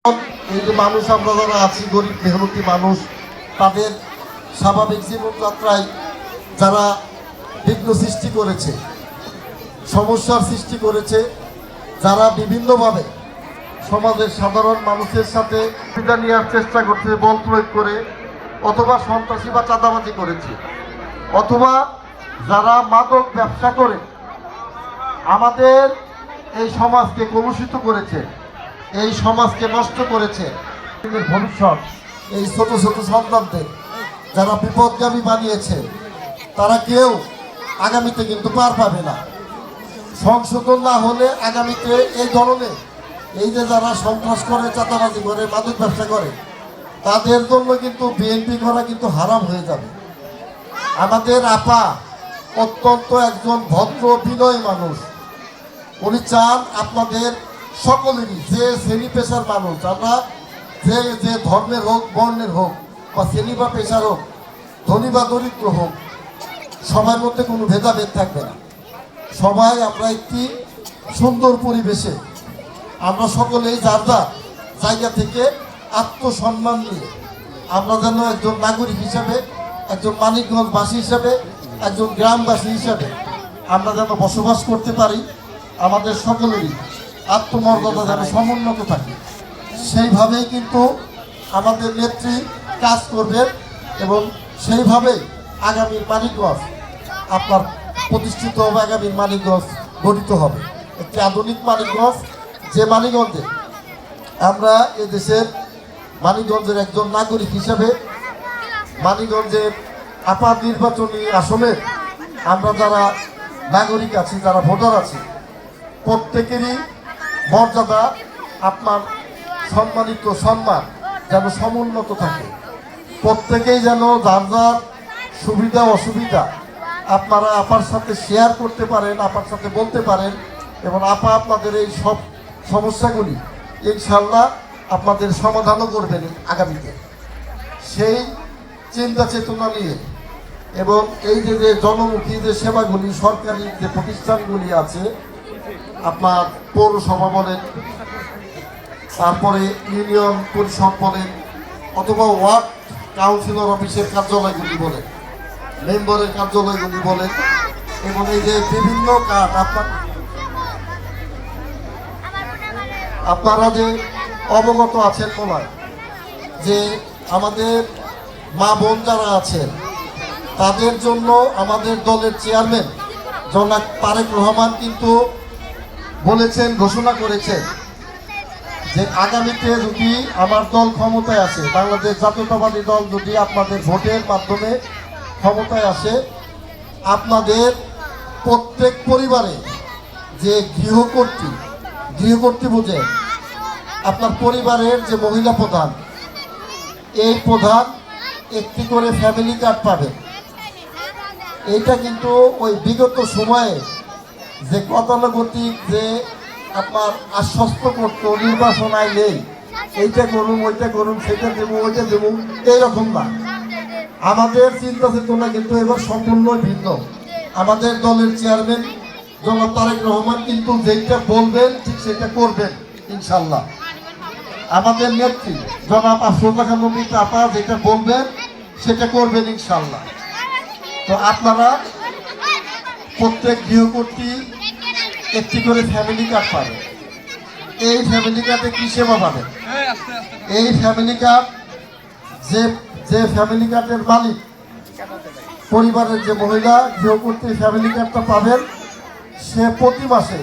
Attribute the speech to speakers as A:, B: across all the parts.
A: এই যে মানুষ আমরা যারা আছি গরিব মেহনতি মানুষ, তাদের স্বাভাবিক জীবনযাত্রায় যারা বিঘ্ন সৃষ্টি করেছে, সমস্যার সৃষ্টি করেছে, যারা বিভিন্নভাবে সমাজের সাধারণ মানুষের সাথে সুবিধা নেওয়ার চেষ্টা করছে বল প্রয়োগ করে, অথবা সন্ত্রাসী বা চাঁদাবাজি করেছে, অথবা যারা মাদক ব্যবসা করে আমাদের এই সমাজকে কলুষিত করেছে, এই সমাজকে নষ্ট করেছে। ভবিষ্যৎ এই ছোট ছোট সন্তানদের যারা বিপদগামী বানিয়েছে, তারা কেউ আগামীতে কিন্তু পার পাবে না। সংশোধন না হলে আগামীতে এই ধরনের এই যে যারা সন্ত্রাস করে, চাঁদাবাজি করে, মাদক ব্যবসা করে, তাদের জন্য কিন্তু বিএনপি করা কিন্তু হারাম হয়ে যাবে। আমাদের আপা অত্যন্ত একজন ভদ্র বিনয়ী মানুষ। উনি চান আপনাদের সকলেরই, যে শ্রেণী পেশার মানুষ, আমরা যে ধর্মের হোক, বর্ণের হোক, বা শ্রেণী বা পেশার হোক, ধনী বা দরিদ্র হোক, সবার মধ্যে কোনো ভেদাভেদ থাকবে না। সবাই আমরা একটি সুন্দর পরিবেশে আমরা সকলেই যার যার জায়গা থেকে আত্মসম্মান নিয়ে আমরা যেন একজন নাগরিক হিসাবে, একজন মানিকগঞ্জবাসী হিসাবে, একজন গ্রামবাসী হিসাবে আমরা যেন বসবাস করতে পারি। আমাদের সকলেরই আত্মমর্যাদা যেন সমুন্নত থাকে, সেইভাবেই কিন্তু আমাদের নেত্রী কাজ করবেন এবং সেইভাবেই আগামীর মানিকগঞ্জ আপনার প্রতিষ্ঠিত হবে, আগামীর মানিকগঞ্জ গঠিত হবে একটি আধুনিক মানিকগঞ্জ, যে মানিকগঞ্জে আমরা এদেশের মানিকগঞ্জের একজন নাগরিক হিসাবে, মানিকগঞ্জের আপাত নির্বাচনী আসনে আমরা যারা নাগরিক আছি, যারা ভোটার আছি, প্রত্যেকেরই মর্যাদা, আপনার সম্মানিত সম্মান যেন সমুন্নত থাকে। প্রত্যেকেই যেন যার যার সুবিধা অসুবিধা আপনারা আপার সাথে শেয়ার করতে পারেন, আপার সাথে বলতে পারেন, এবং আপা আপনাদের এই সব সমস্যাগুলি ইনশাল্লাহ আপনাদের সমাধানও করবেন আগামীতে। সেই চিন্তা চেতনা নিয়ে এবং এই যে জনমুখী যে সেবাগুলি, সরকারি যে প্রতিষ্ঠানগুলি আছে, আপনার পৌরসভা বলেন, তারপরে ইউনিয়ন পরিষদ বলেন, অথবা ওয়ার্ড কাউন্সিলর অফিসের কার্যালয়গুলি বলেন, মেম্বারের কার্যালয়গুলি বলেন, এবং এই যে বিভিন্ন কাজ আপনারা যে অবগত আছেন বলায় যে আমাদের মা বোন যারা আছেন, তাদের জন্য আমাদের দলের চেয়ারম্যান জনাব তারেক রহমান কিন্তু বলেছেন, ঘোষণা করেছেন যে আগামীতে যদি আমার দল ক্ষমতায় আসে, বাংলাদেশ জাতীয়তাবাদী দল যদি আপনাদের ভোটের মাধ্যমে ক্ষমতায় আসে, আপনাদের প্রত্যেক পরিবারে যে গৃহকর্ত্রী বুঝে আপনার পরিবারের যে মহিলা প্রধান, এই প্রধান একটি করে ফ্যামিলি কার্ড পাবে। এইটা কিন্তু ওই বিগত সময়ে যে গতানুগতিক যে আপনার আশ্বস্ত করতো, নির্বাচন আইলেই এইটা করুন, ওইটা করুন, সেটা দেবো, ওইটা দেবো, এইরকম না। আমাদের চিন্তা চেতনা কিন্তু এবার সম্পূর্ণ ভিন্ন। আমাদের দলের চেয়ারম্যান জনাব তারেক রহমান কিন্তু যেটা বলবেন ঠিক সেটা করবেন ইনশাল্লাহ। আমাদের নেত্রী জনাব আফরোজা খানম আপা যেটা বলবেন সেটা করবেন ইনশাল্লাহ। তো আপনারা প্রত্যেক গৃহকর্ত্রী একটি করে ফ্যামিলি কার্ড পাবেন। এই ফ্যামিলি কার্ডে কি সেবা পাবেন? এই ফ্যামিলি কার্ড যে ফ্যামিলি কার্ডের মালিক, পরিবারের যে মহিলা গৃহকর্ত্রী ফ্যামিলি কার্ডটা পাবেন, সে প্রতি মাসে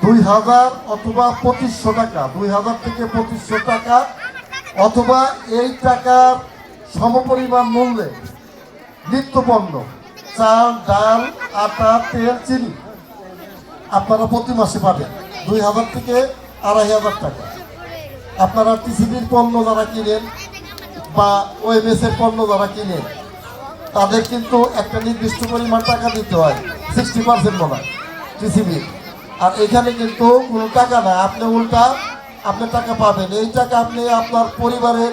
A: 2000 অথবা 2500 টাকা, 2000 থেকে 2500 টাকা, অথবা এই টাকার সমপরিমাণ মূল্যে নিত্যপণ্য চাল, ডাল, আটা, তেল, চিনি আপনারা প্রতি মাসে পাবেন 2000 থেকে 2500 টাকা। আপনারা টিসিবির পণ্য যারা কিনেন বা ওএমএসের পণ্য যারা কিনেন, তাদের কিন্তু একটা নির্দিষ্ট পরিমাণ টাকা দিতে হয়, 60% মনে হয় টিসিবির। আর এখানে কিন্তু কোনো টাকা না, আপনি উল্টা আপনি টাকা পাবেন। এই টাকা আপনি আপনার পরিবারের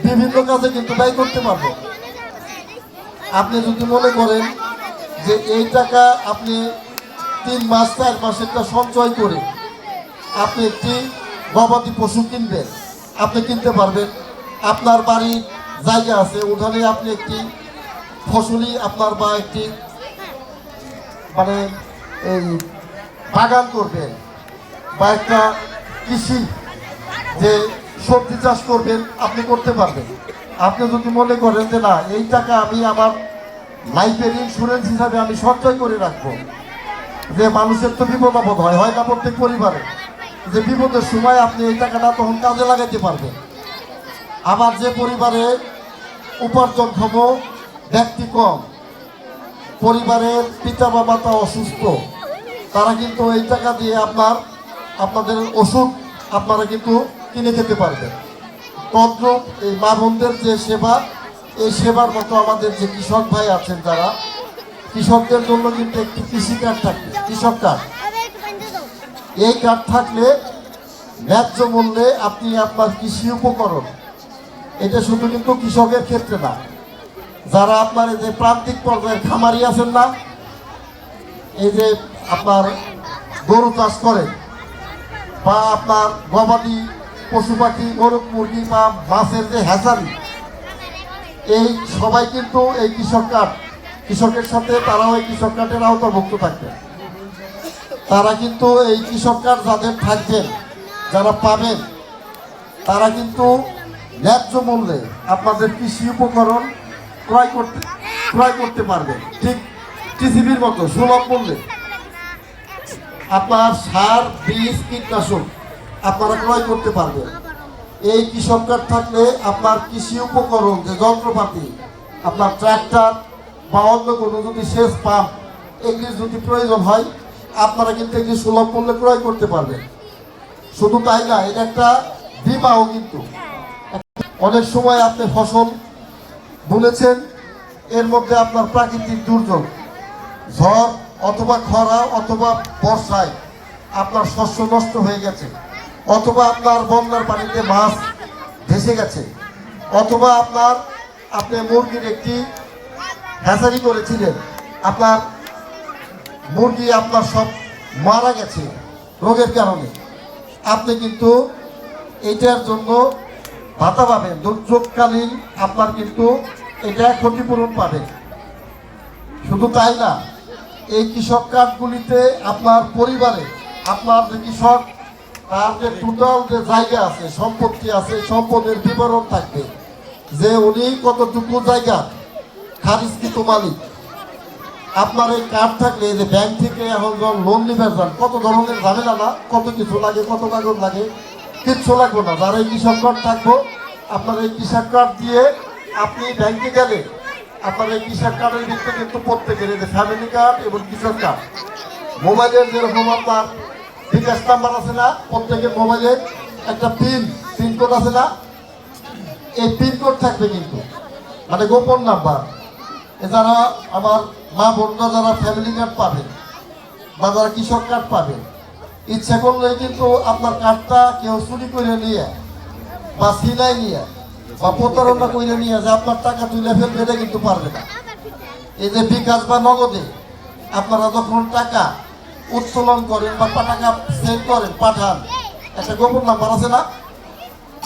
A: বিভিন্ন কাজে কিন্তু ব্যয় করতে পারবেন। আপনি যদি মনে করেন যে এই টাকা আপনি 3 মাস 4 মাসেরটা সঞ্চয় করে আপনি একটি গবাদি পশু কিনবেন, আপনি কিনতে পারবেন। আপনার বাড়ির জায়গা আছে, ওখানে আপনি একটি ফসলি আপনার বা একটি মানে এই বাগান করবেন বা একটা কৃষি যে সবজি চাষ করবেন, আপনি করতে পারবেন। আপনি যদি মনে করেন যে না, এই টাকা আমি আমার লাইফের ইন্স্যুরেন্স হিসাবে আমি সঞ্চয় করে রাখবো, যে মানুষের তো বিপদ আপদ হয় না প্রত্যেক পরিবারে, যে বিপদের সময় আপনি এই টাকাটা তখন কাজে লাগাইতে পারবেন। আবার যে পরিবারে উপার্জনক্ষম ব্যক্তি কম, পরিবারের পিতা বা মাতা অসুস্থ, তারা কিন্তু এই টাকা দিয়ে আপনাদের ওষুধ আপনারা কিন্তু কিনে খেতে পারবেন। তদ্রূপ এই মা বোনদের যে সেবা, এই সেবার মতো আমাদের যে কৃষক ভাই আছেন, যারা কৃষকদের জন্য কিন্তু একটি কৃষি কার্ড থাকবে, কৃষক কার্ড। এই কার্ড থাকলে ন্যায্য মূল্যে আপনি আপনার কৃষি উপকরণ, এটা শুধু কিন্তু কৃষকের ক্ষেত্রে না, যারা আপনার এই যে প্রান্তিক পর্যায়ের খামারি আছেন না, এই যে আপনার গরু চাষ করেন বা আপনার গবাদি পশু পাখি, গরু মুরগি বা মাছের যে হ্যাচারি, এই সবাই কিন্তু এই কৃষকের সাথে তারাও এই কৃষক কার্ডের আওতাভুক্ত থাকবেন। তারা কিন্তু এই কৃষক কার্ড যাদের থাকবেন, যারা পাবেন, তারা কিন্তু ন্যায্য মূল্যে আপনাদের কৃষি উপকরণ ক্রয় করতে পারবেন, ঠিক টিসিবির মতো সুলভ মূল্যে। আপনার সার, বীজ, কীটনাশক আপনারা ক্রয় করতে পারবেন। এই কৃষক কার্ড থাকলে আপনার কৃষি উপকরণ যে যন্ত্রপাতি, আপনার ট্রাক্টর বা অন্য কোনো যদি সেচ পাম্প, এগুলির যদি প্রয়োজন হয়, আপনারা কিন্তু এগুলি সুলভ মূল্যে ক্রয় করতে পারবেন। শুধু তাই না, এটা একটা বীমাও কিন্তু। অনেক সময় আপনি ফসল বুনেছেন, এর মধ্যে আপনার প্রাকৃতিক দুর্যোগ, ঝড় অথবা খরা অথবা বর্ষায় আপনার শস্য নষ্ট হয়ে গেছে, অথবা আপনার বন্যার পানিতে মাছ ভেসে গেছে, অথবা আপনি মুরগির একটি হ্যাচারি করেছিলেন, আপনার মুরগি আপনার সব মারা গেছে রোগের কারণে, আপনি কিন্তু এটার জন্য ভাতা পাবেন। দুর্যোগকালীন আপনার কিন্তু এটা ক্ষতিপূরণ পাবেন। শুধু তাই না, এই কৃষক কার্ডগুলিতে আপনার পরিবারে আপনার যে কৃষক, তার যে টোটাল যে জায়গা আছে, সম্পত্তি আছে, সম্পদের বিবরণ থাকবে, যে উনি কতটুকু জায়গা খারিজকৃত মালিক। আপনার এই কার্ড থাকলে যে ব্যাংক থেকে এখন যখন লোন নিবে যান, কত ধরনের ঝামেলা না, কত কিছু লাগে, কত কাগজ লাগে, কিচ্ছু লাগবে না। যারা এই কৃষক কার্ড থাকবো, আপনার এই কৃষক কার্ড দিয়ে আপনি ব্যাংকে গেলে আপনার এই কৃষক কার্ডের ভিতরে কিন্তু প্রত্যেকের এই যে ফ্যামিলি কার্ড এবং কৃষক কার্ড, মোবাইলের যেরকম আপনার বিকাশ নাম্বার আছে না, প্রত্যেকের মোবাইলে একটা পিনকোড আছে না, এই পিনকোড থাকবে কিন্তু, মানে গোপন নাম্বার। যারা আমার মা বোনরা যারা ফ্যামিলি কার্ড পাবেন বা যারা কৃষক কার্ড পাবেন, ইচ্ছা করলে কিন্তু আপনার কার্ডটা কেউ চুরি করে নিয়ে বা সিলাই নিয়ে বা প্রতারণা করে নিয়ে যে আপনার টাকা তুলে ফেলবে, এটা কিন্তু পারবে না। এই যে বিকাশ বা নগদে আপনারা যখন টাকা উত্তোলন করেন বা টাকা সেন্ড করেন, পাঠান, একটা গোপন নাম্বার আছে না,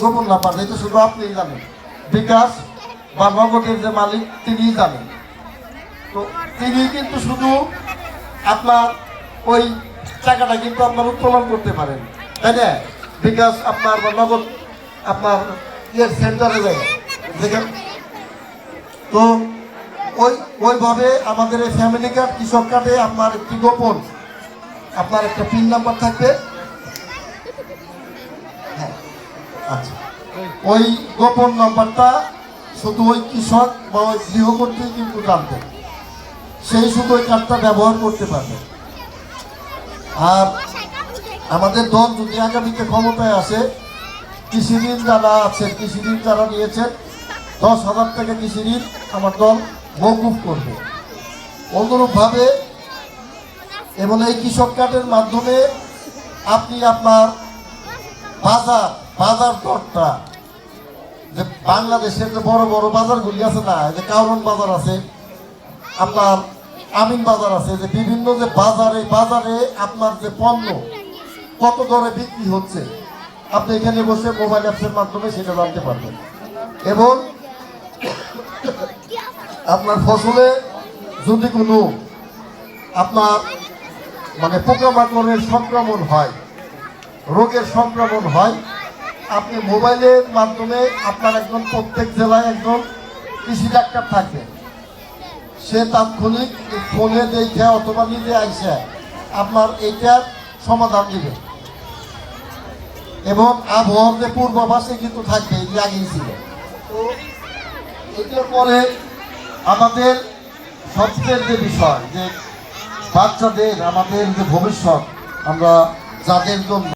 A: গোপন নাম্বার, এটা শুধু আপনিই জানেন, বিকাশ বা নগদের যে মালিক তিনিই জানেন। তো তিনি কিন্তু শুধু আপনার ওই টাকাটা কিন্তু আপনার উত্তোলন করতে পারেন, তাই না? বিকাশ আপনার বা নগদ আপনার সেন্টারে যায় দেখেন। তো ওইভাবে আমাদের এই ফ্যামিলি কার্ড, কৃষক কার্ডে আপনার একটি গোপন আপনার একটা পিন নাম্বার থাকবে। হ্যাঁ, আচ্ছা, ওই গোপন নাম্বারটা শুধু ওই কৃষক বা ওই গৃহকর্তী কিন্তু জানবে, সেই শুধু ওই কার্ডটা ব্যবহার করতে পারবে। আর আমাদের দল যদি আগামীতে ক্ষমতায় আসে, কৃষি ঋণ যারা আছেন, কৃষি ঋণ যারা নিয়েছেন, 10,000 টাকা কৃষি ঋণ আমার দল মওকুফ করবে। অনুরূপভাবে এবং এই কৃষক কার্ডের মাধ্যমে আপনি আপনার বাজার দরটা, যে বাংলাদেশের যে বড় বড় বাজারগুলি আছে না, যে কাউরন বাজার আছে, আপনার আমিন বাজার আছে, যে বিভিন্ন যে বাজারে আপনার যে পণ্য কত দরে বিক্রি হচ্ছে, আপনি এখানে বসে মোবাইল অ্যাপসের মাধ্যমে সেটা জানতে পারবেন। এবং আপনার ফসলে যদি কোনো আপনার মানে পোকামাকড়ের সংক্রমণ হয়, রোগের সংক্রমণ হয়, আপনি মোবাইলের মাধ্যমে আপনার একজন প্রত্যেক জেলায় একজন কৃষি ডাক্তার থাকবে, সে তাৎক্ষণিক ফোনে দেখে অথবা নিজে আইসে আপনার এইটার সমাধান দিবে। এবং আবহাওয়ার যে পূর্বাভাসে কিন্তু থাকবে, এটি আগেই ছিল। তো এটার পরে আমাদের সবচেয়ে যে বিষয় যে বাচ্চাদের, আমাদের যে ভবিষ্যৎ, আমরা যাদের জন্য